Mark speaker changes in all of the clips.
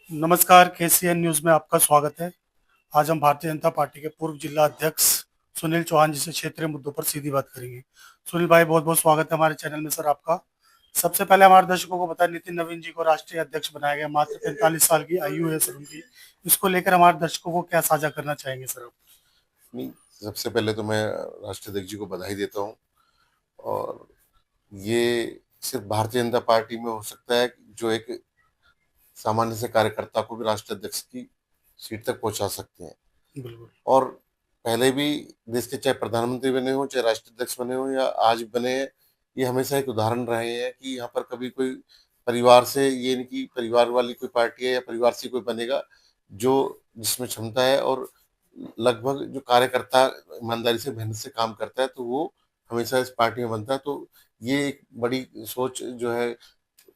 Speaker 1: नमस्कार, KCN news में आपका स्वागत है। आज हम भारतीय जनता पार्टी के पूर्व जिला अध्यक्ष सुनील चौहान जी से क्षेत्रीय मुद्दों पर सीधी बात करेंगे। सुनील भाई, बहुत-बहुत स्वागत है हमारे चैनल में सर आपका। सबसे पहले हमारे दर्शकों को बताएं, नितिन नवीन जी को राष्ट्रीय अध्यक्ष बनाया गया। मात्र 43 साल की आयु है सर उनकी। इसको लेकर हमारे दर्शकों को क्या साझा करना चाहेंगे सर आप?
Speaker 2: नहीं, सबसे पहले तो मैं राष्ट्रीय अध्यक्ष जी को बधाई देता हूँ। और ये सिर्फ भारतीय जनता पार्टी में हो सकता है कि जो एक सामान्य से कार्यकर्ता को भी राष्ट्रीय अध्यक्ष की सीट तक पहुंचा सकते हैं।
Speaker 1: बिल्कुल।
Speaker 2: और पहले भी देश के चाहे प्रधानमंत्री बने हो, चाहे राष्ट्रीय अध्यक्ष बने हो या आज बने हैं, ये हमेशा एक उदाहरण रहे हैं कि यहाँ पर कभी कोई परिवार से, ये नहीं कि परिवार वाली कोई पार्टी है या परिवार से कोई बनेगा, जो जिसमें क्षमता है और लगभग जो कार्यकर्ता ईमानदारी से मेहनत से काम करता है, तो वो हमेशा इस पार्टी में बनता है। तो ये एक बड़ी सोच जो है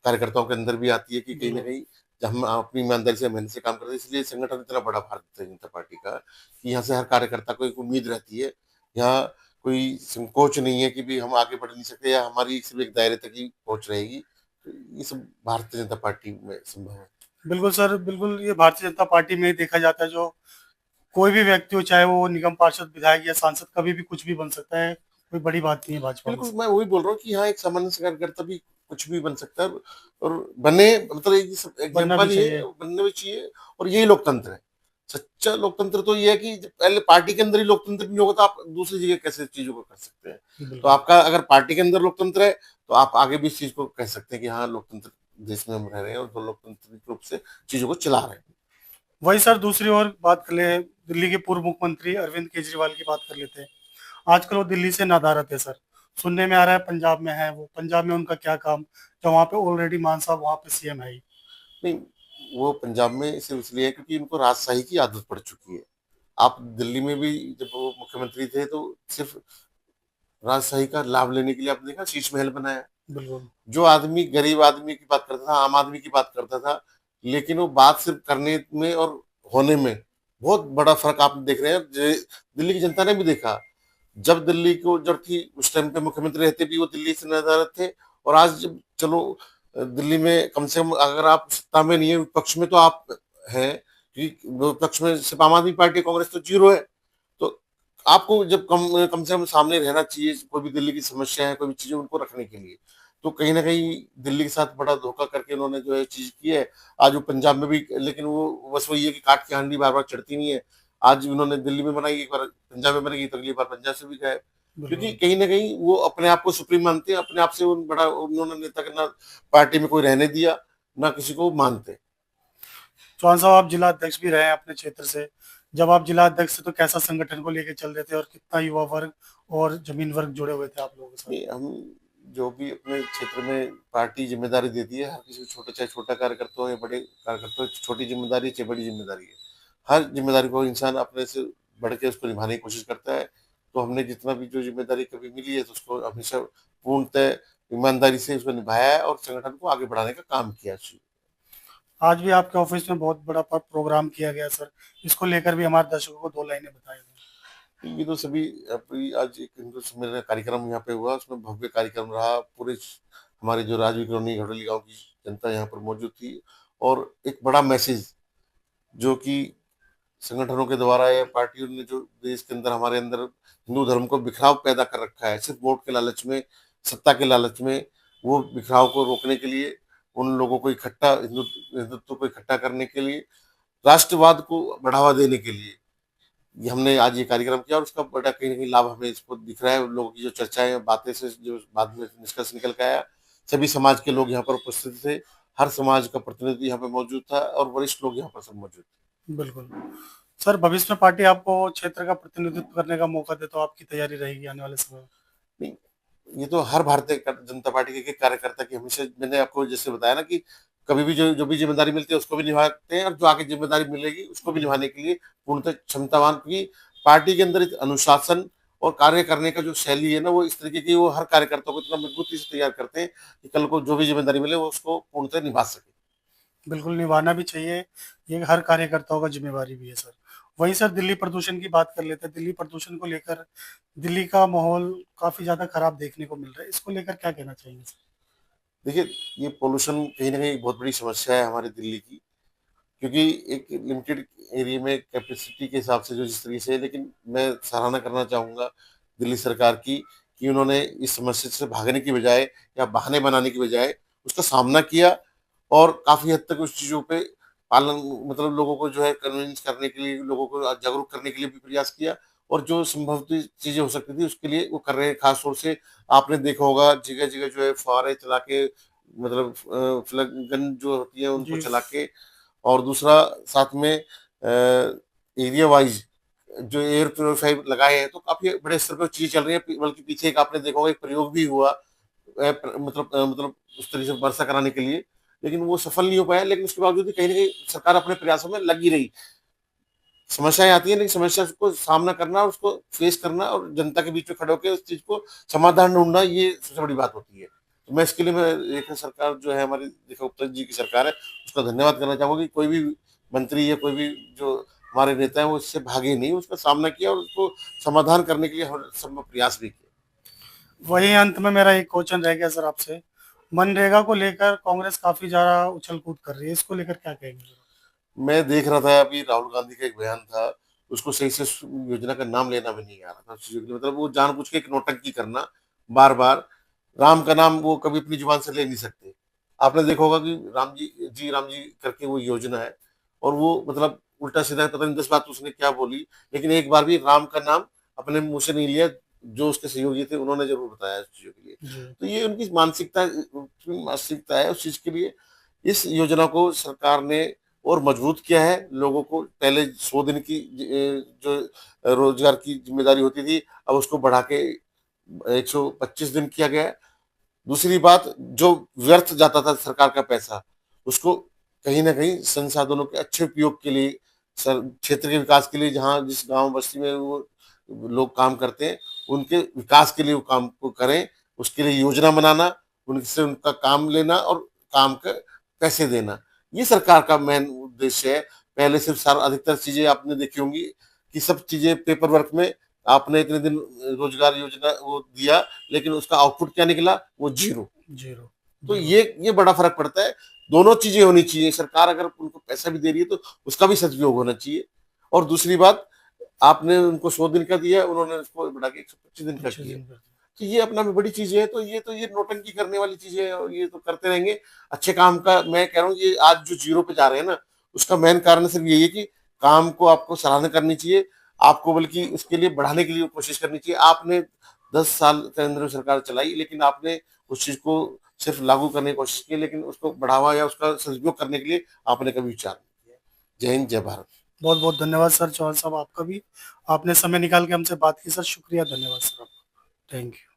Speaker 2: कार्यकर्ताओं के अंदर भी आती है कि कहीं ना
Speaker 1: बिल्कुल।
Speaker 2: कहीं जब हम अपनी ईमानदारी से मेहनत से काम करते हैं, इसलिए संगठन इतना बड़ा भारतीय जनता पार्टी का कि यहाँ से हर कार्यकर्ता को एक उम्मीद रहती है। यहाँ कोई संकोच नहीं है कि भी हम आगे बढ़ नहीं सकते या हमारी सिर्फ एक दायरे तक ही पहुंच रहेगी। तो ये सब भारतीय जनता पार्टी में संभव है।
Speaker 1: बिल्कुल सर, बिल्कुल ये भारतीय जनता पार्टी में ही देखा जाता है। जो कोई भी व्यक्ति हो, चाहे वो निगम पार्षद, विधायक या सांसद, कभी भी कुछ भी बन सकता है। कोई बड़ी बात नहीं है भाजपा में
Speaker 2: बिल्कुल,
Speaker 1: सर।
Speaker 2: मैं वही बोल रहा हूँ कि यहाँ एक सामान्य से कार्यकर्ता भी कुछ भी बन सकता है। और बने, मतलब एक
Speaker 1: बनना भी
Speaker 2: एग्जाम्पल ये
Speaker 1: चाहिए।
Speaker 2: बनने भी चाहिए। और यही लोकतंत्र है। सच्चा लोकतंत्र तो ये है कि जब पहले पार्टी के अंदर ही लोकतंत्र नहीं होगा तो आप दूसरी जगह कैसे चीजों को कर सकते हैं। तो
Speaker 1: बिल्कुल।
Speaker 2: आपका अगर पार्टी के अंदर लोकतंत्र है, तो आप आगे भी इस चीज को कह सकते हैं कि हाँ, लोकतंत्र देश में हम रह रहे हैं और तो लोकतांत्रिक रूप से चीजों को चला रहे हैं।
Speaker 1: वही सर, दूसरी ओर बात कर ले, दिल्ली के पूर्व मुख्यमंत्री अरविंद केजरीवाल की बात कर लेते हैं। आजकल वो दिल्ली से नादारत है सर। सुनने में आ रहा है पंजाब में है वो। पंजाब में उनका क्या काम, जब वहाँ पे ऑलरेडी मान साहब वहाँ पे सीएम है ही।
Speaker 2: नहीं, वो पंजाब में सिर्फ इसलिए है क्योंकि उनको राजशाही की आदत पड़ चुकी है। आप दिल्ली में भी जब वो मुख्यमंत्री थे तो सिर्फ राजशाही का लाभ लेने के लिए आपने देखा शीश महल बनाया।
Speaker 1: बिल्कुल।
Speaker 2: जो आदमी गरीब आदमी की बात करता था, आम आदमी की बात करता था, लेकिन वो बात सिर्फ करने में और होने में बहुत बड़ा फर्क आप देख रहे हैं। दिल्ली की जनता ने भी देखा। जब दिल्ली को जब थी उस टाइम पे मुख्यमंत्री रहते भी वो दिल्ली से नदारत थे। और आज जब चलो दिल्ली में कम से कम अगर आप सत्ता में नहीं है, विपक्ष में तो आप हैं, क्योंकि विपक्ष में सिर्फ आम आदमी पार्टी, कांग्रेस तो जीरो है। तो आपको जब कम कम से कम सामने रहना चाहिए, कोई भी दिल्ली की समस्या है, कोई भी चीजें उनको रखने के लिए। तो कहीं ना कहीं दिल्ली के साथ बड़ा धोखा करके उन्होंने जो है चीज की है। आज वो पंजाब में भी, लेकिन वो बस वही है कि काट की हांडी बार बार चढ़ती नहीं है। आज उन्होंने दिल्ली में बनाई, एक बार पंजाब में बनेगी तो अगली बार पंजाब से भी गए। क्योंकि
Speaker 1: बिल्कुल।
Speaker 2: कहीं ना कहीं वो अपने आप को सुप्रीम मानते हैं, अपने आप से उन बड़ा उन्होंने नेता का ना पार्टी में कोई रहने दिया, ना किसी को मानते।
Speaker 1: चौहान साहब, आप जिला अध्यक्ष भी रहे हैं अपने क्षेत्र से। जब आप जिला अध्यक्ष थे तो कैसा संगठन को लेकर चल रहे थे, और कितना युवा वर्ग और जमीन वर्ग जुड़े हुए थे आप लोगों के साथ?
Speaker 2: नहीं, हम जो भी अपने क्षेत्र में पार्टी जिम्मेदारी देती है, हर किसी को, छोटे चाहे छोटा कार्यकर्ता हो या बड़े कार्यकर्ता हो, छोटी जिम्मेदारी है चाहे बड़ी जिम्मेदारी है, हर जिम्मेदारी को इंसान अपने से बढ़ के उसको निभाने की कोशिश करता है। तो हमने जितना भी जो जिम्मेदारी कभी मिली है तो उसको हमेशा पूर्णतः ईमानदारी से उसको निभाया है और संगठन को आगे बढ़ाने का काम किया।
Speaker 1: आज भी आपके ऑफिस में बहुत बड़ा प्रोग्राम किया गया सर। इसको लेकर भी हमारे दर्शकों को दो लाइनें बताई दें।
Speaker 2: ये तो सभी अभी आज एक हिंदू सम्मेलन कार्यक्रम यहाँ पे हुआ, उसमें भव्य कार्यक्रम रहा। पूरे हमारे जो राजवीर कॉलोनी घड़ोली गांव की जनता यहाँ पर मौजूद थी। और एक बड़ा मैसेज जो कि संगठनों के द्वारा या पार्टियों ने जो देश के अंदर हमारे अंदर हिंदू धर्म को बिखराव पैदा कर रखा है, सिर्फ वोट के लालच में, सत्ता के लालच में, वो बिखराव को रोकने के लिए, उन लोगों को इकट्ठा, हिंदुत्व को इकट्ठा करने के लिए, राष्ट्रवाद को बढ़ावा देने के लिए ये हमने आज ये कार्यक्रम किया। और उसका बड़ा कहीं ना कहीं लाभ हमें इसको दिख रहा है। लोगों की जो चर्चाएं बातें से जो बाद में निष्कर्ष निकल के आया, सभी समाज के लोग यहाँ पर उपस्थित थे। हर समाज का प्रतिनिधि यहाँ पे मौजूद था और वरिष्ठ लोग यहाँ पर सब मौजूद थे।
Speaker 1: बिल्कुल। सर, भविष्य में पार्टी आपको क्षेत्र का प्रतिनिधित्व करने का मौका दे तो आपकी तैयारी रहेगी आने वाले समय में?
Speaker 2: नहीं, ये तो हर भारतीय जनता पार्टी के एक कार्यकर्ता की, हमेशा मैंने आपको जैसे बताया ना कि कभी भी जो जो भी जिम्मेदारी मिलती है उसको भी निभाते हैं, और जो आगे जिम्मेदारी मिलेगी उसको भी
Speaker 1: बिल्कुल।
Speaker 2: निभाने के लिए पूर्णतः क्षमतावान की पार्टी के अंदर एक अनुशासन और कार्य करने का जो शैली है ना, वो इस तरीके की, वो हर कार्यकर्ता को इतना मजबूती से तैयार करते हैं कि कल को जो भी जिम्मेदारी मिले वो उसको पूर्णतः निभा सके।
Speaker 1: बिल्कुल निभाना भी चाहिए। ये हर कार्यकर्ताओं का जिम्मेवारी भी है सर। वहीं सर, दिल्ली प्रदूषण की बात कर लेते हैं। दिल्ली प्रदूषण को लेकर दिल्ली का माहौल काफी ज्यादा खराब देखने को मिल रहा है। इसको लेकर क्या कहना चाहिए सर?
Speaker 2: देखिए, ये पोल्यूशन कहीं ना कहीं एक बहुत बड़ी समस्या है हमारी दिल्ली की। क्योंकि एक लिमिटेड एरिया में कैपेसिटी के हिसाब से जो जिस तरीके से है, लेकिन मैं सराहना करना चाहूँगा दिल्ली सरकार की कि उन्होंने इस समस्या से भागने की बजाय या बहाने बनाने की बजाय उसका सामना किया और काफ़ी हद तक उस चीज़ों पे पालन मतलब लोगों को जो है कन्विंस करने के लिए, लोगों को जागरूक करने के लिए भी प्रयास किया और जो संभवतः चीज़ें हो सकती थी उसके लिए वो कर रहे हैं। ख़ास तौर से आपने देखा होगा जगह-जगह जो है फव्वारे चला के मतलब फ्लग गन जो होती है उनको
Speaker 1: जी।
Speaker 2: चला के और दूसरा साथ में एरिया वाइज़ जो एयर प्यूरीफायर लगाए हैं, तो काफ़ी बड़े स्तर पर चीज़ें चल रही हैं। बल्कि पीछे एक आपने देखा होगा एक प्रयोग भी हुआ मतलब उस तरीके से वर्षा कराने के लिए, लेकिन वो सफल नहीं हो पाया। लेकिन उसके बावजूद भी कहीं न कहीं सरकार अपने प्रयासों में लगी रही। समस्याएँ आती हैं, लेकिन समस्या को सामना करना, उसको फेस करना और जनता के बीच में खड़े होके उस चीज़ को समाधान ढूँढना, ये सबसे बड़ी बात होती है। तो मैं इसके लिए मैं एक सरकार जो है हमारी देखो गुप्ता जी की सरकार है, उसका धन्यवाद करना चाहूँगा कि कोई भी मंत्री या कोई भी जो हमारे नेता हैं, वो इससे भागे नहीं, उसका सामना किया और उसको समाधान करने के लिए हर संभव प्रयास भी किए।
Speaker 1: वहीं अंत में मेरा एक क्वेश्चन रह गया सर आपसे, मनरेगा को लेकर कांग्रेस काफ़ी ज़्यादा उछल-कूद कर रही है, इसको लेकर क्या कहेंगे सर?
Speaker 2: मैं देख रहा था अभी राहुल गांधी का एक बयान था, उसको सही से उस योजना का नाम लेना भी नहीं आ रहा था उस चीज़ के लिए मतलब वो जानबूझ के एक नौटंकी करना, बार-बार, राम का नाम वो कभी अपनी ज़ुबान से ले नहीं सकते। आपने देखा होगा कि राम जी करके वो योजना है और वो मतलब उल्टा-सीधा पता नहीं 10 बात उसने क्या बोली, लेकिन एक बार भी राम का नाम अपने मुँह से नहीं लिया, जो उसके सहयोगी थे उन्होंने ज़रूर बताया इस चीज़ों के लिए।
Speaker 1: जी,
Speaker 2: तो ये उनकी मानसिकता है उस चीज़ के लिए इस योजना को सरकार ने और मजबूत किया है। लोगों को पहले 100 दिन की जो रोज़गार की ज़िम्मेदारी होती थी, अब उसको बढ़ा के 125 दिन किया गया है। दूसरी बात जो व्यर्थ जाता था सरकार का पैसा, उसको कहीं न कहीं संसाधनों के अच्छे उपयोग के लिए सर क्षेत्र के विकास के लिए जहाँ जिस गाँव बस्ती में वो लोग काम करते हैं, उनके विकास के लिए वो काम को करें, उसके लिए योजना बनाना, उनसे उनका काम लेना और काम के पैसे देना। ये सरकार का मेन उद्देश्य है। पहले सिर्फ़ सारा अधिकतर चीज़ें आपने देखी होंगी कि सब चीज़ें पेपर वर्क में आपने इतने दिन रोज़गार योजना वो दिया, लेकिन उसका आउटपुट क्या निकला? वो ज़ीरो।
Speaker 1: ज़ीरो,
Speaker 2: तो
Speaker 1: बिल्कुल।
Speaker 2: ये बड़ा फ़र्क पड़ता है। दोनों चीज़ें होनी चाहिए। सरकार अगर उनको पैसा भी दे रही है तो उसका भी सदुपयोग होना चाहिए। और दूसरी बात आपने उनको 100 दिन का दिया, उन्होंने उसको बढ़ा के 125 दिन का
Speaker 1: अच्छे
Speaker 2: किया।
Speaker 1: दिन कर दिया।
Speaker 2: तो ये अपना में बड़ी चीज़ें हैं, तो ये नौटंकी करने वाली चीज़ें हैं और ये तो करते रहेंगे। अच्छे काम का मैं कह रहा हूँ ये आज जो ज़ीरो पे जा रहे हैं ना, उसका मेन कारण सिर्फ़ यही है कि काम को आपको सराहना करनी चाहिए। आपको बल्कि उसके लिए बढ़ाने के लिए कोशिश करनी चाहिए। आपने 10 साल केंद्र में सरकार चलाई, लेकिन आपने उस चीज़ को सिर्फ़ लागू करने की कोशिश की, लेकिन उसको बढ़ावा या उसका सदुपयोग करने के लिए आपने कभी विचार नहीं किया। जय हिंद, जय भारत।
Speaker 1: बहुत-बहुत धन्यवाद सर चौहान साहब आपका भी। आपने समय निकाल के हमसे बात की सर, शुक्रिया, धन्यवाद सर आपका। Thank you.